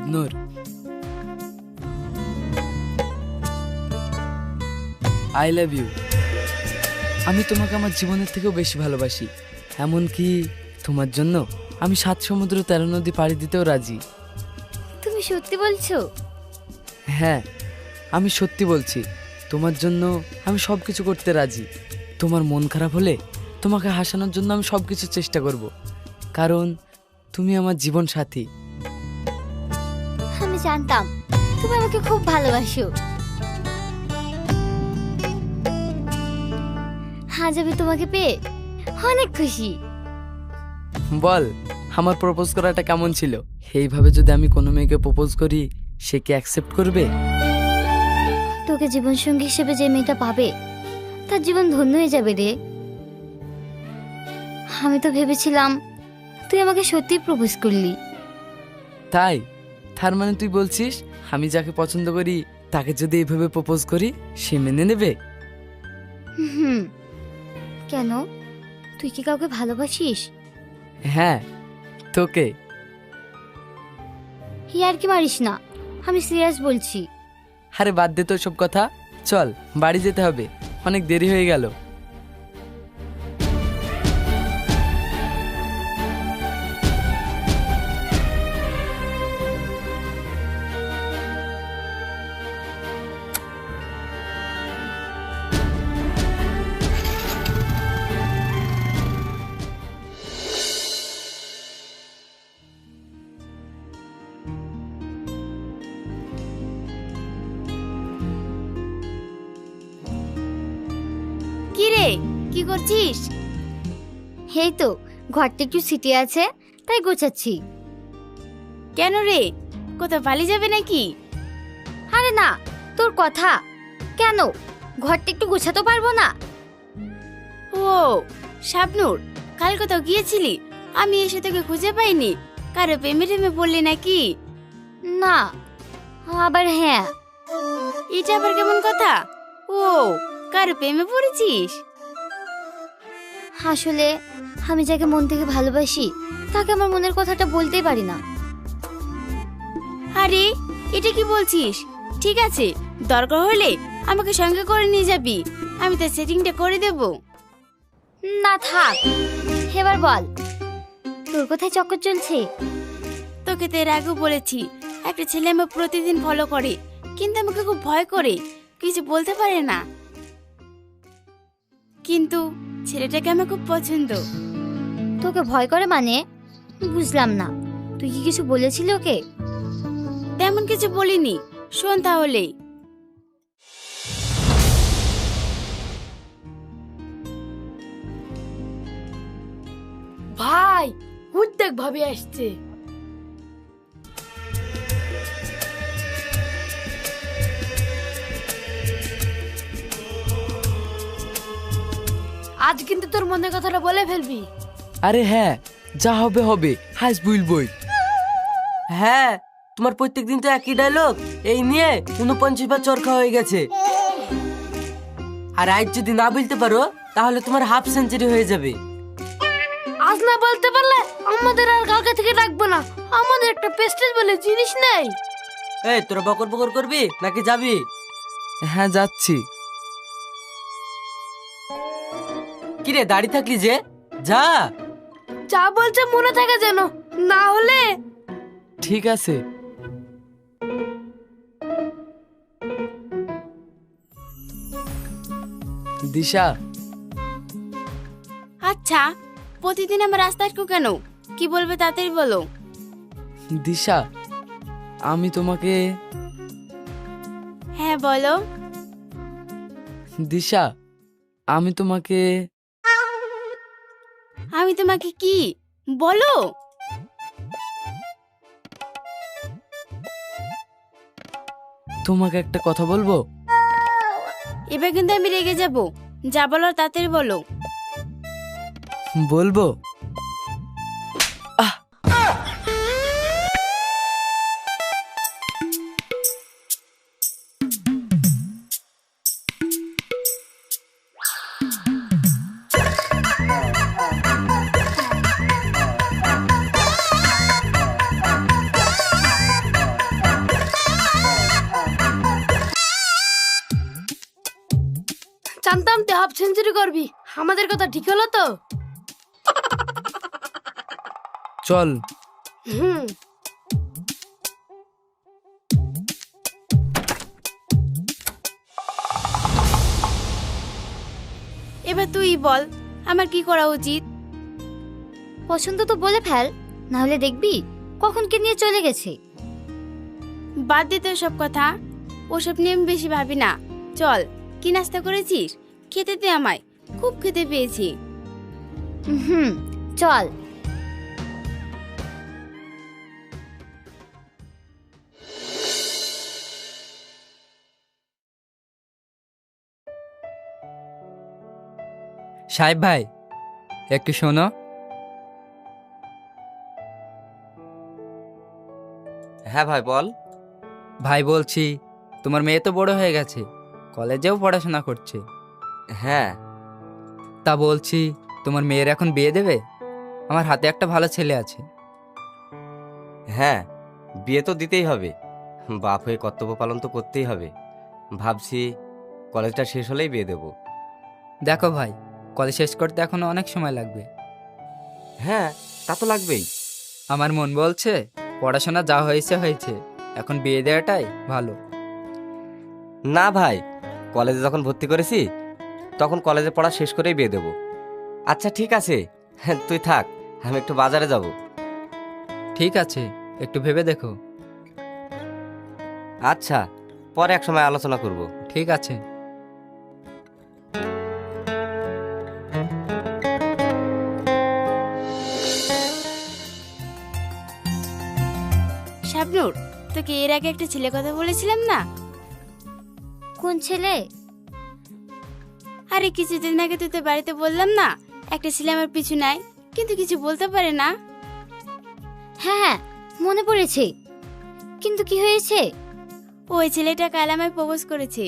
Shabnur, I love you. আমি তোমাকে আমার জীবনের থেকেও বেশি ভালোবাসি। এমনকি তোমার জন্য আমি 7 সমুদ্র 13 নদী পাড়ি দিতেও রাজি। তুমি সত্যি বলছো? হ্যাঁ, আমি সত্যি বলছি। তোমার জন্য আমি সব কিছু করতে রাজি। তোমার মন খারাপ হলে তোমাকে হাসানোর জন্য আমি সব কিছু চেষ্টা করব, কারণ তুমি আমার জীবন সাথী। আমি জানতাম তুমি আমাকে খুব ভালোবাসো। আজ আমি তোমাকে পেয়ে অনেক খুশি। বল, আমার প্রপোজ করাটা কেমন ছিল? এইভাবে যদি আমি কোনো মেয়েকে প্রপোজ করি, সে কি অ্যাকসেপ্ট করবে? তোকে জীবনসঙ্গী হিসেবে যে মেয়েটা পাবে তার জীবন ধন্য হয়ে যাবে রে। আমি তো ভেবেছিলাম তুই আমাকে সত্যি প্রপোজ করলি। তাই? তার মানে তুই বলছিস আমি যাকে পছন্দ করি তাকে যদি এইভাবে প্রপোজ করি সে মেনে নেবে? হুম। কেন, তুই কি কাউকে ভালোবাসিস? হ্যাঁ, তোকে। আর কি মারিস না, আমি সিরিয়াস বলছি। আরে বাদ দে তো সব কথা, চল বাড়ি যেতে হবে, অনেক দেরি হয়ে গেল। কি রে, কি করছিস? এই তো ঘরটা একটু সিটি আছে তাই গোছাচ্ছি। কেন রে, কোথাও পালিয়ে যাবে নাকি? আরে না, তোর কথা। কেন, ঘরটা একটু গোছাতে পারবো না? ও শাবনূর, কাল কোথাও গিয়েছিলি? আমি এসে তোকে খুঁজে পাইনি। কারো প্রেমে টেমে পড়লি নাকি? না, আবার হ্যাঁ। এটা আবার কেমন কথা? ও, কারো প্রেমে পড়েছিস? আসলে আমি যাকে মন থেকে ভালোবাসি তাকে আমার মনের কথাটা বলতেই পারি না। আরে এটা কি বলছিস? ঠিক আছে, দরকার হলে আমাকে সঙ্গে করে নিয়ে যাবি, আমি তার সেটিংটা করে দেব। না থাক, এবার বল তোর কোথায় চক্কর চলছে? তোকে তো এর আগেও বলেছি, একটা ছেলে আমাকে প্রতিদিন ফলো করে, কিন্তু আমাকে খুব ভয় করে, কিছু বলতে পারে না। কিন্তু ছেলেটাকে আমার খুব পছন্দ। তোকে ভয় করে মানে? বুঝলাম না, তুই কি কিছু বলেছিলি ওকে? তেমন কিছু বলিনি, শোন তাহলে। ভাই, হুদ্দেক ভাবে আসছে। আজ কিন্তু তোর মনের কথাটা বলে ফেলবি। আরে হ্যাঁ, যা হবে হবে, হাস বুলবই। হ্যাঁ, তোমার প্রত্যেক দিন তো একই ডায়লগ, এই নিয়ে 49 বার চরকা হয়ে গেছে। আর আজ যদি না বলতে পারো তাহলে তোমার হাফ সেঞ্চুরি হয়ে যাবে। আজ না বলতে পারলে আমাদের আর কালকে থেকে ডাকবো না। আমাদের একটা পেস্টেজ বলে জিনিস নেই। এই তোরা বকর বকর করবি নাকি যাবি? হ্যাঁ যাচ্ছি। কিরে দাঁড়িয়ে থাকলি যে, যা। যা বলছে মনে থাকে যেন, না হলে। ঠিক আছে। দিশা। আচ্ছা, প্রতিদিন আমার রাস্তা আটকো কেন? কি বলবে তাড়াতাড়ি বলো। দিশা, আমি তোমাকে। হ্যাঁ বলো। দিশা, আমি তোমাকে। আমি তোমাকে কি বলো? তোমাকে একটা কথা বলবো। এবার কিন্তু আমি রেগে যাব, যা বলার তাড়াতাড়ি বলো। বলবো। জানতাম তুই হাফ সেঞ্চুরি করবি। আমাদের কথা ঠিক হলো তো? চল। হুম। এবার তুই বল আমার কি করা উচিত। পছন্দ তো বলে ফেল, না হলে দেখবি কখন কে নিয়ে চলে গেছে। বাদ দে তো সব কথা, ওসব নিয়ে আমি বেশি ভাবি না। চল, কি নাস্তা করেছিস? খেতে দে আমায়, খুব খেতে পেয়েছি। হুম, চল। সাহেব ভাই, একটু শোনো। হ্যাঁ ভাই বল। ভাই বলছি, তোমার মেয়ে তো বড় হয়ে গেছে, কলেজেও পড়াশোনা করছে। হ্যাঁ। তা বলছি, তোমার মেয়ের এখন বিয়ে দেবে? আমার হাতে একটা ভালো ছেলে আছে। হ্যাঁ, বিয়ে তো দিতেই হবে, বাপ হয়ে কর্তব্য পালন তো করতেই হবে। ভাবছি কলেজটা শেষ হলেই বিয়ে দেব। দেখো ভাই, কলেজ শেষ করতে এখনো অনেক সময় লাগবে। হ্যাঁ, তা তো লাগবেই। আমার মন বলছে পড়াশোনা যা হয়েছে হয়েছে, এখন বিয়ে দেওয়াটাই ভালো। না ভাই, কলেজে যখন ভর্তি করেছি তখন কলেজে পড়া শেষ করেই বিয়ে দেব। আচ্ছা ঠিক আছে, তুই থাক, আমি একটু বাজারে যাব। ঠিক আছে, একটু ভেবে দেখো। আচ্ছা, পরে এক সময় আলোচনা করব। ঠিক আছে। শাবনূর, তোকে এর আগে একটা ছেলে কথা বলেছিলাম না? কোন ছেলে? আরে কিছুদিন আগে তুই তো বাড়িতে বললাম না, একটা ছেলে আমার পিছু নাই, কিন্তু কিছু বলতে পারে না। হ্যাঁ হ্যাঁ, মনে পড়েছে, কিন্তু কি হয়েছে? ওই ছেলেটা কাল আমায় প্রপোজ করেছে।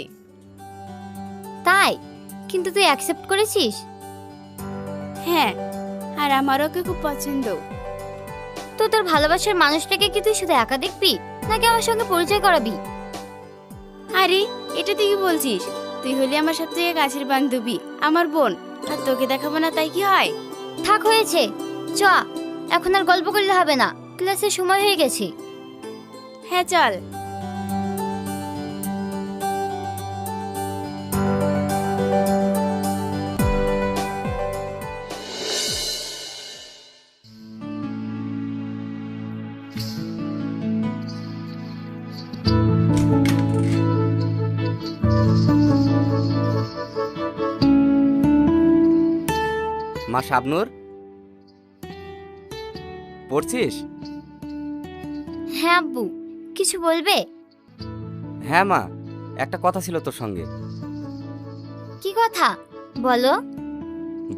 তাই? কিন্তু তুই অ্যাকসেপ্ট করেছিস? হ্যাঁ, আর আমার ওকে খুব পছন্দ। তো তোর ভালোবাসার মানুষটাকে কি তুই শুধু একা দেখবি, নাকি আমার সঙ্গে পরিচয় করাবি? আরে এটা তুই কি বলছিস? তুই হলি আমার সবথেকে কাছের বান্ধবী, আমার বোন, আর তোকে দেখাবো না তাই কি হয়? থাক, হয়েছে, চ। এখন আর গল্প করলে হবে না, ক্লাসের সময় হয়ে গেছে। হ্যাঁ চল। মা শাবনূর, পড়ছিস? হ্যাঁ আব্বু, কিছু বলবে? হ্যাঁ মা, একটা কথা ছিল তোর সঙ্গে। কি কথা বলো?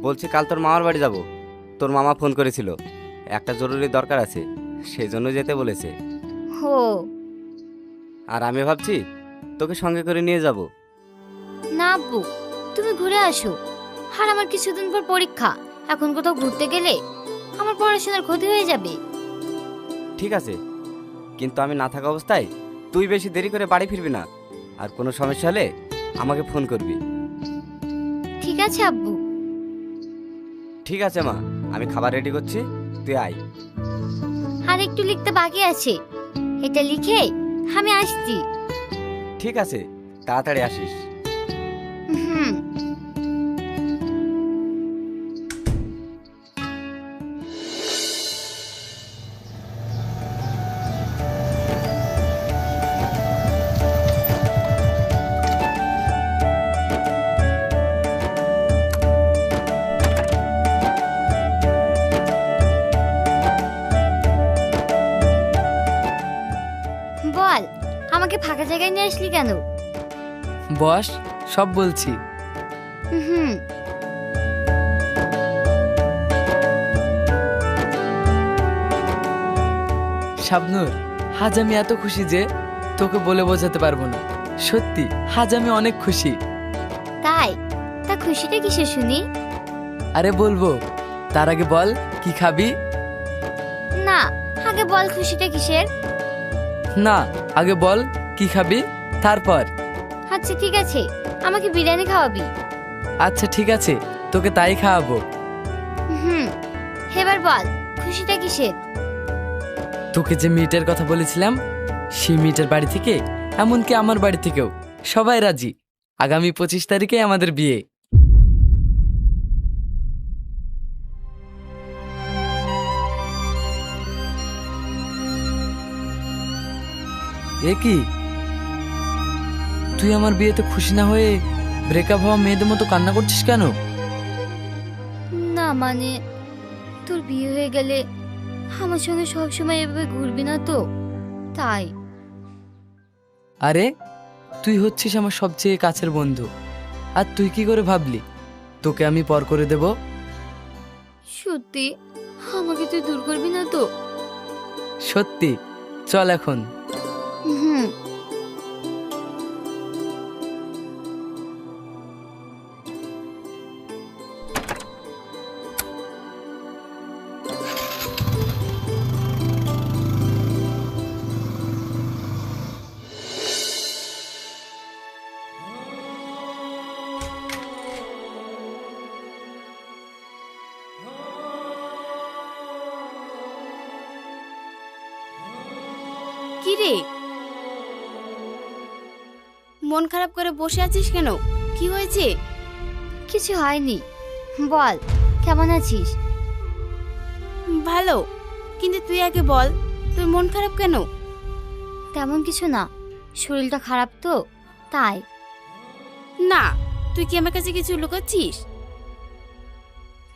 বলছি কাল তোর মামার বাড়ি যাব, তোর মামা ফোন করেছিল, একটা জরুরি দরকার আছে, সেই জন্য যেতে বলেছে। হো। আর আমি ভাবছি তোকে সঙ্গে করে নিয়ে যাব। না আব্বু, তুমি ঘুরে আসো, আর আমার কিছুদিন পর পরীক্ষা, এখন কোথাও ঘুরতে গেলে আমার পড়াশোনার ক্ষতি হয়ে যাবে। ঠিক আছে, কিন্তু আমি না থাকা অবস্থায় তুই বেশি দেরি করে বাড়ি ফিরবি না, আর কোনো সমস্যা হলে আমাকে ফোন করবি। ঠিক আছে আব্বু। ঠিক আছে মা, আমি খাবার রেডি করছি, তুই আয়। আর একটু লিখতে বাকি আছে, এটা লিখে আমি আসছি। ঠিক আছে, তাড়াতাড়ি আসিস। হুম। বল, আমাকে ফাঁকা জায়গায় নিয়ে আসলি কেন? বস, সব বলছি। হুম। শাবনূর, আজ আমি এত খুশি যে তোকে বলে বোঝাতে পারবো না। সত্যি আজ আমি অনেক খুশি। তাই? তা খুশিটা কিসে শুনি? আরে বলবো, তার আগে বল কি খাবি? না, আগে বল খুশিটা কিসের? না, আগে বল কি খাবি, তারপর। আচ্ছা ঠিক আছে, আমাকে বিরিয়ানি খাওয়াবি। আচ্ছা ঠিক আছে, তোকে তাই খাওয়াবো। হুম, এবার বল খুশিটা কিসের? তোকে যে মিটের কথা বলেছিলাম, সেই মিটের বাড়ি থেকে, এমনকি আমার বাড়ি থেকেও সবাই রাজি। আগামী 25 তারিখে আমাদের বিয়ে। এ কি, তুই আমার বিয়েতে খুশি না হয়ে ব্রেকআপ হওয়া মেয়েদের মতো কান্না করছিস কেন? না মানে, তোর বিয়ে হয়ে গেলে আমার সঙ্গে সবসময় এভাবে ঘুরবি না তো, তাই। আরে তুই হচ্ছিস আমার সবচেয়ে কাছের বন্ধু, আর তুই কি করে ভাবলি তোকে আমি পর করে দেব? সত্যি আমাকে তুই দূর করবি না তো? সত্যি, চল এখন। হুম। কি রে, মন খারাপ করে বসে আছিস কেন? কি হয়েছে? কিছু হয়নি, বল কেমন আছিস? ভালো, কিন্তু তুই আগে বল তোর মন খারাপ কেন? তেমন কিছু না, শরীরটা খারাপ তো, তাই। না, তুই কি আমার কাছে কিছু লুকাচ্ছিস?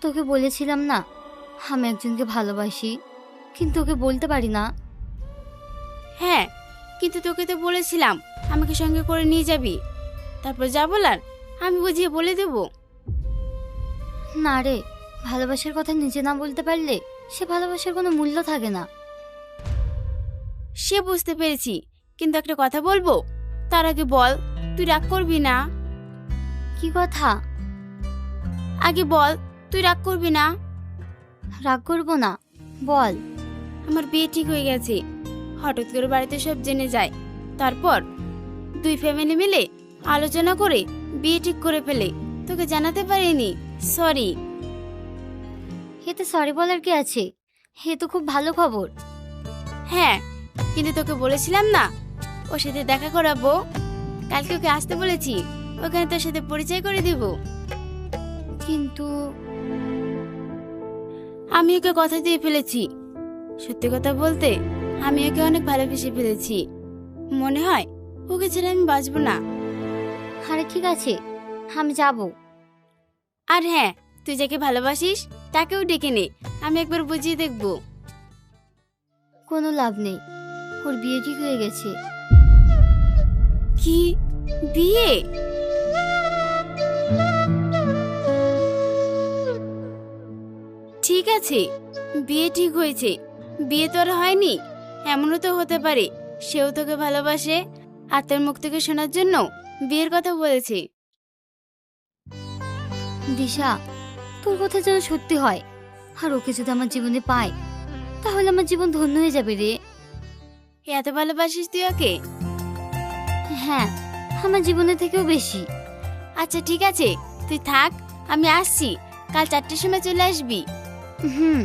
তোকে বলেছিলাম না আমি একজনকে ভালোবাসি, কিন্তু ওকে বলতে পারি না। হ্যাঁ, কিন্তু তোকে তো বলেছিলাম আমাকে সঙ্গে করে নিয়ে যাবি, তারপর যা বলার আমি বুঝিয়ে বলে দেব। না রে, ভালোবাসার কথা নিজে না বলতে পারলে সে ভালোবাসার কোনো মূল্য থাকে না। সে বুঝতে পেরেছি, কিন্তু একটা কথা বলবো, তার আগে বল তুই রাগ করবি না। কি কথা? আগে বল তুই রাগ করবি না। রাগ করবো না, বল। আমার বিয়ে ঠিক হয়ে গেছে, হঠাৎ করে বাড়িতে সব জেনে যায়, তারপর দুই ফ্যামিলি মিলে আলোচনা করে বিয়ে ঠিক করে ফেলে, তোকে জানাতে পারিনি, সরি। এতে সরি বলার কি আছে, এ তো খুব ভালো খবর। হ্যাঁ, কিন্তু তোকে বলেছিলাম না ওর সাথে দেখা করাবো, কালকে ওকে আসতে বলেছি, ওখানে তোর সাথে পরিচয় করে দিব। কিন্তু আমি ওকে কথা দিয়ে ফেলেছি, সত্যি কথা বলতে আমি ওকে অনেক ভালোবেসে ফেলেছি, মনে হয় ওকে ছেড়ে আমি বাঁচবো না। আরে ঠিক আছে, আমি যাব। আর হ্যাঁ, তুই যাকে ভালোবাসিস তাকেও ডেকে নে, আমি একবার বুঝিয়ে দেখব। কোনো লাভ নেই, ওর বিয়ে ঠিক হয়ে গেছে। কি বিয়ে? ঠিক আছে, বিয়ে ঠিক হয়েছে, বিয়ে তো আর হয়নি, এমনও তো হতে পারে সেও তোকে ভালোবাসে আর তোর মুখ থেকে শোনার জন্য বিয়ের কথা বলেছে। দিশা, তোর কথা যেন সত্যি হয়, আর ওকে যদি আমার জীবনে পাই তাহলে আমার জীবন ধন্য হয়ে যাবে রে। এত ভালোবাসিস তুই ওকে? হ্যাঁ, আমার জীবনের থেকেও বেশি। আচ্ছা ঠিক আছে, তুই থাক, আমি আসছি, কাল 4টের সময় চলে আসবি। হুম।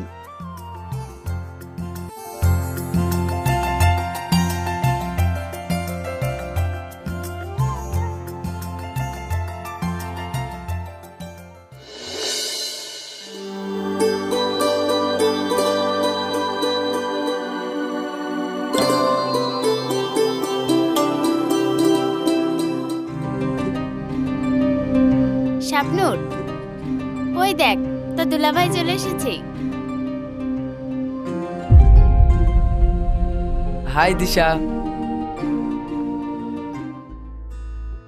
শাবনূর, ওই দেখ তোর দুলাভাই চলে এসেছে। হাই দিশা।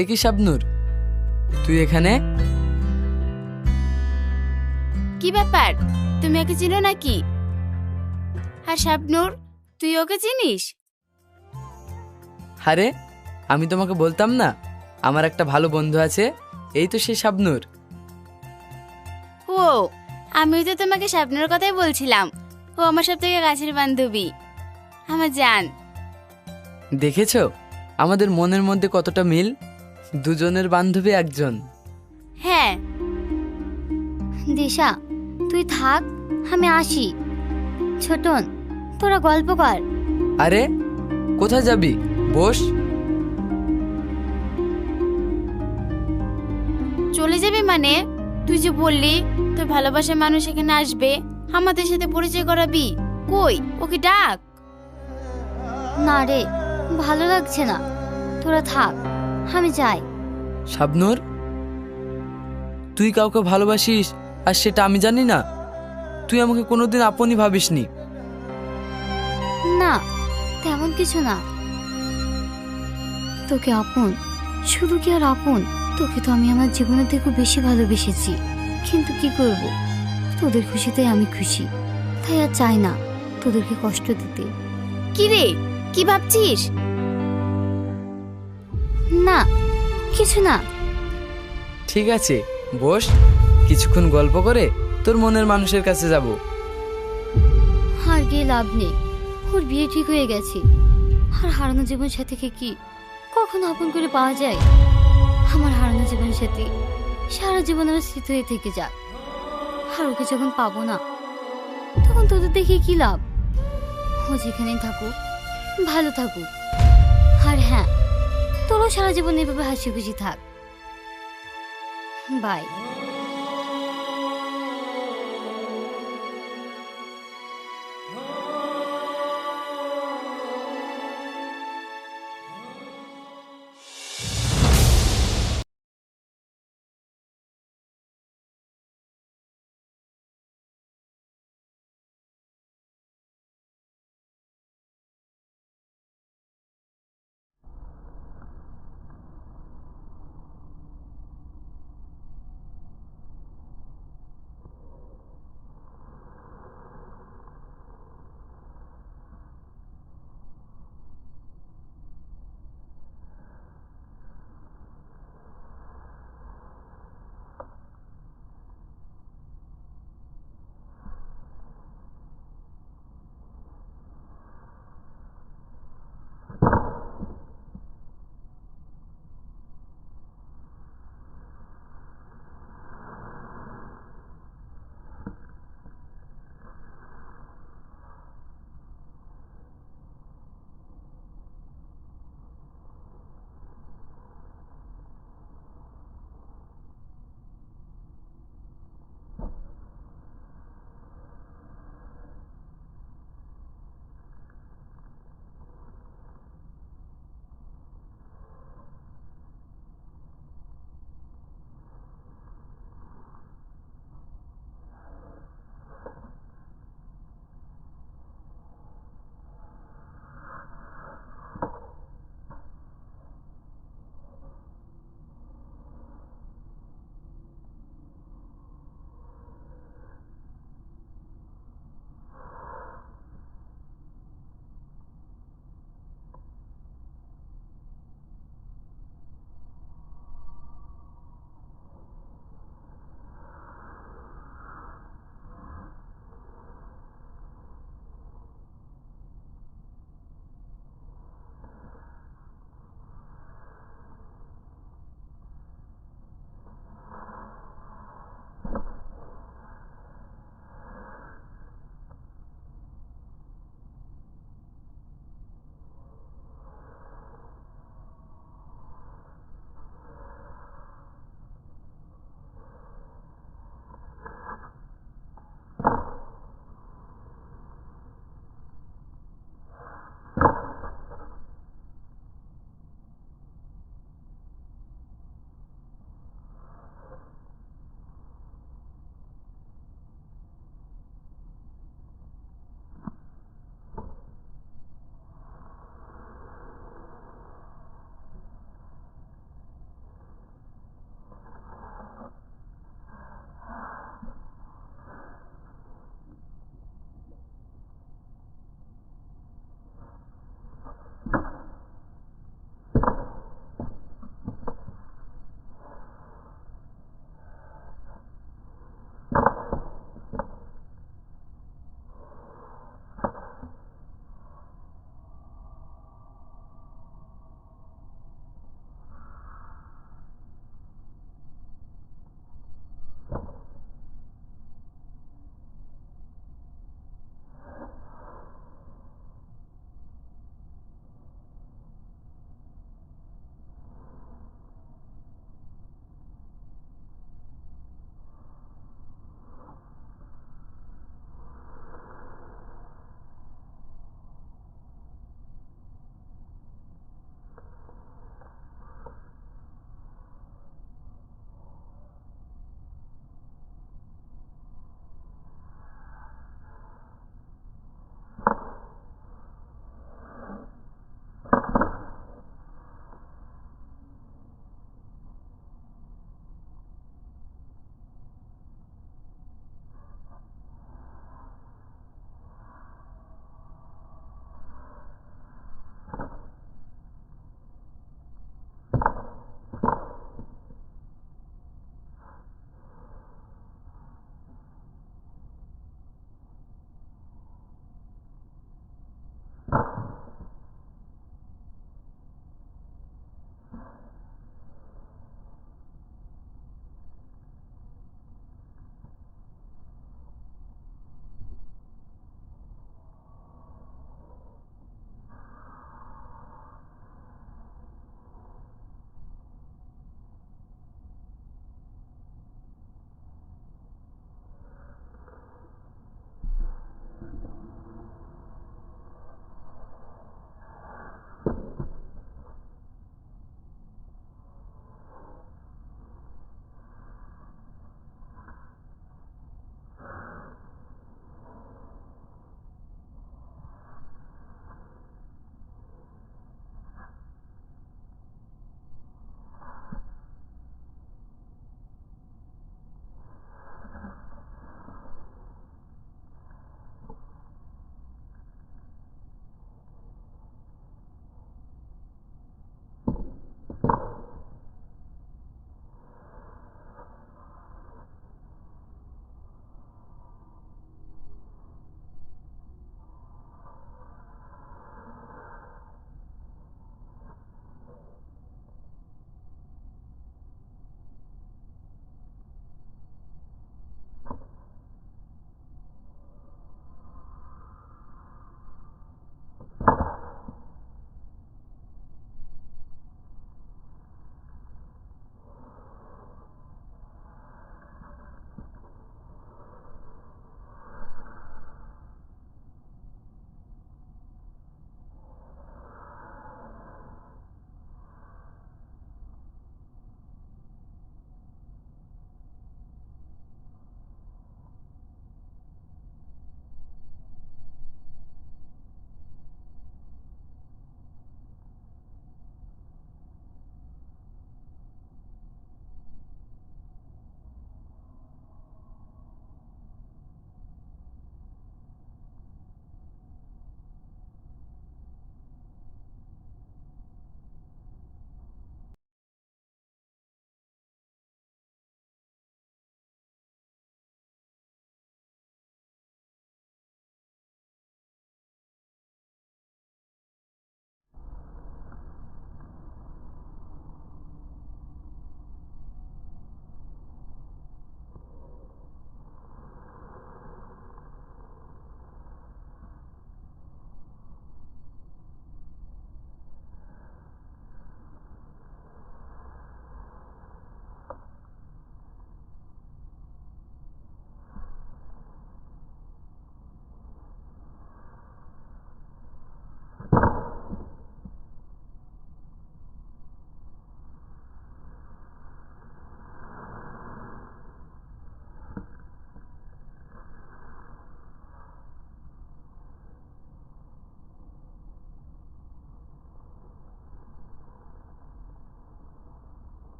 এ কি শাবনূর, তুই এখানে? কি ব্যাপার, তুমি ওকে চিনো নাকি? আর শাবনূর, তুই ওকে চিনিস? আরে আমি তোমাকে বলতাম না আমার একটা ভালো বন্ধু আছে, এই তো সে শাবনূর। ও, আমিও তো তোমাকে শাবনূরের কথাই বলছিলাম, ও আমার সব থেকে কাছের বান্ধবী, আমার জান। দেখেছো আমাদের মনের মধ্যে কতটা মিল, দুজনের বান্ধবী একজন। হ্যাঁ। দিশা তুই থাক, আমি আসি। ছোটন তোরা গল্প কর। আরে কোথায় যাবি? বস। চলে যাবে মানে? তুই যে বললি তোর ভালোবাসার মানুষ এখানে আসবে, আমাদের সাথে পরিচয় করাবি। কই ওকে ডাক। না রে, ভালো লাগছে না, তোরা থাক, আমি যাই। শাবনূর, তুই কাউকে ভালোবাসিস আর সেটা আমি জানি না? তুই আমাকে কোনোদিন আপনই ভাবিসনি। না তেমন কিছু না। তোকে আপন, শুধু কি আর আপন, তোকে তো আমি আমার জীবনের থেকে বেশি ভালোবেসেছি। কিন্তু কি করব, তোদের খুশিতে আমি খুশি, তাই আর চাই না তোদেরকে কষ্ট দিতে। কি রে, কি ভাবছিস? না কিছু না। ঠিক আছে বস, কিছুক্ষণ গল্প করে তোর মনের মানুষের কাছে যাব। আর গিয়ে লাভ নেই, ওর বিয়ে ঠিক হয়ে গেছে। আর হারানো জীবন সাথীকে কি কখনো আপন করে পাওয়া যায়? আমার হারানো জীবন সাথী সারা জীবন আমার স্মৃতি হয়ে থেকে যাক। আর ওকে যখন পাবো না, তখন তোদের দেখে কি লাভ? ও যেখানেই থাকুক, ভালো থাকুক। আর হ্যাঁ, তোরাও সারা জীবন এভাবে হাসি খুশি থাক। বাই।